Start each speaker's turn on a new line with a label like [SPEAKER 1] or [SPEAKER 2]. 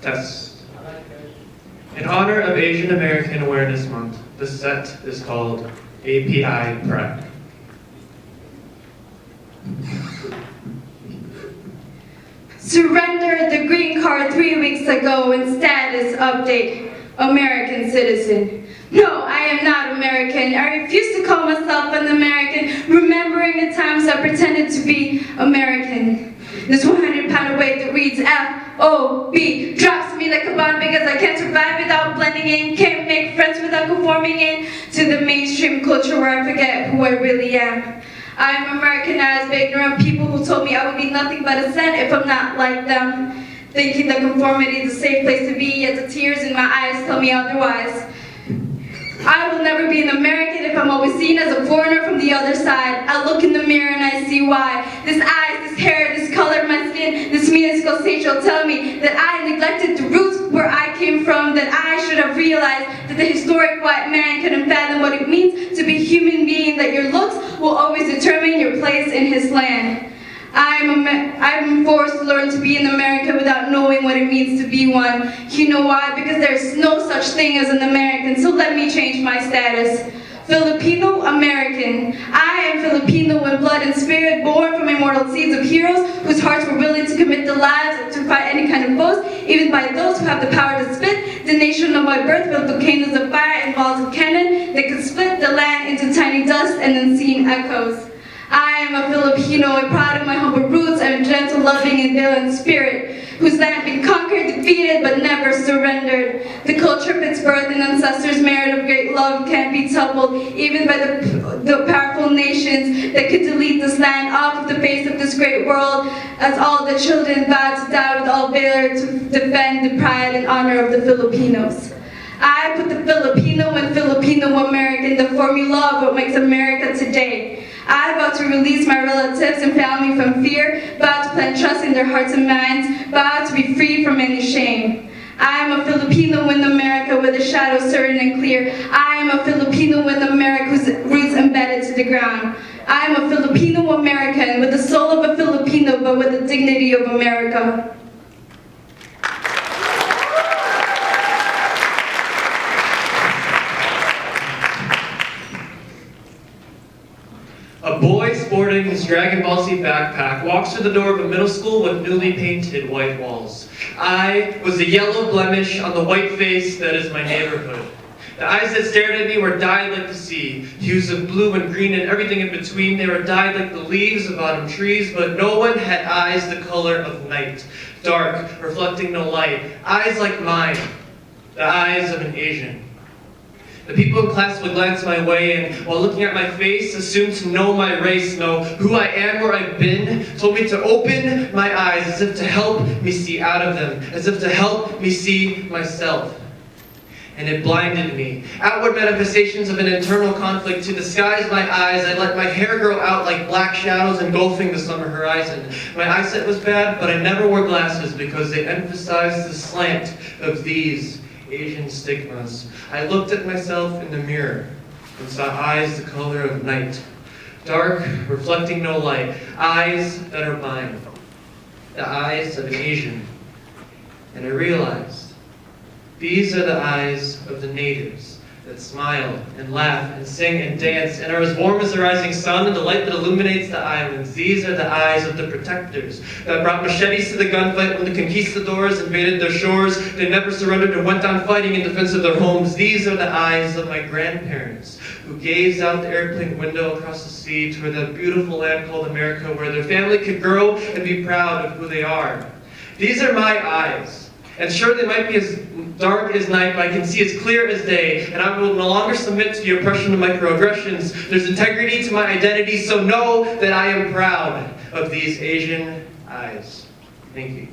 [SPEAKER 1] Test. In honor of Asian American Awareness Month, the set is called API Prep.
[SPEAKER 2] Surrendered the green card 3 weeks ago and status update, American citizen. No, I am not American. I refuse to call myself an American, remembering the times I pretended to be American. This 100-pound weight that reads F-O-B drops me like a bomb because I can't survive without blending in, can't make friends without conforming in to the mainstream culture where I forget who I really am. I am Americanized by ignorant people who told me I would be nothing but a cent if I'm not like them. Thinking that conformity is a safe place to be, yet the tears in my eyes tell me otherwise. I will never be an American if I'm always seen as a foreigner from the other side. I look in the mirror and I see why. This eyes, this hair, this color of my skin, this minuscule station tell me that I neglected the roots where I came from, that I should have realized that the historic white man couldn't fathom what it means to be a human being, that your looks will always determine your place in his land. I'm forced to learn to be in America without knowing what it means to be one. You know why? Because there's no such thing as an American, so let me change my status. Filipino American. I am Filipino in blood and spirit, born from immortal seeds of heroes whose hearts were willing to commit their lives to fight any kind of foes, even by those who have the power to spit. The nation of my birth built volcanoes of fire and walls of cannon that could split the land into tiny dust and unseen echoes. I am a Filipino, and proud of my humble roots. I'm gentle, loving, and valiant spirit, whose land been conquered, defeated, but never surrendered. The culture of its birth and ancestors' merit of great love can't be toppled, even by the powerful nations that could delete this land off of the face of this great world, as all the children vow to die with all valor to defend the pride and honor of the Filipinos. I put the Filipino and Filipino American, the formula of what makes America today. I vow to release my relatives and family from fear, vow to plant trust in their hearts and minds, vow to be free from any shame. I am a Filipino in America with a shadow certain and clear. I am a Filipino in America whose roots embedded to the ground. I am a Filipino American with the soul of a Filipino but with the dignity of America.
[SPEAKER 1] A boy sporting his Dragon Ball Z backpack walks through the door of a middle school with newly painted white walls. I was the yellow blemish on the white face that is my neighborhood. The eyes that stared at me were dyed like the sea, hues of blue and green and everything in between. They were dyed like the leaves of autumn trees, but no one had eyes the color of night, dark, reflecting no light. Eyes like mine, the eyes of an Asian. The people in class would glance my way and, while looking at my face, assume to know my race, know who I am, where I've been, told me to open my eyes as if to help me see out of them, as if to help me see myself. And it blinded me. Outward manifestations of an internal conflict to disguise my eyes. I let my hair grow out like black shadows engulfing the summer horizon. My eyesight was bad, but I never wore glasses because they emphasized the slant of these Asian stigmas. I looked at myself in the mirror and saw eyes the color of night, dark, reflecting no light, eyes that are mine, the eyes of an Asian. And I realized these are the eyes of the natives that smile and laugh and sing and dance and are as warm as the rising sun and the light that illuminates the islands. These are the eyes of the protectors that brought machetes to the gunfight when the conquistadors invaded their shores. They never surrendered and went on fighting in defense of their homes. These are the eyes of my grandparents who gazed out the airplane window across the sea toward that beautiful land called America, where their family could grow and be proud of who they are. These are my eyes. And sure, they might be as dark as night, but I can see as clear as day, and I will no longer submit to the oppression of microaggressions. There's integrity to my identity, so know that I am proud of these Asian eyes. Thank you.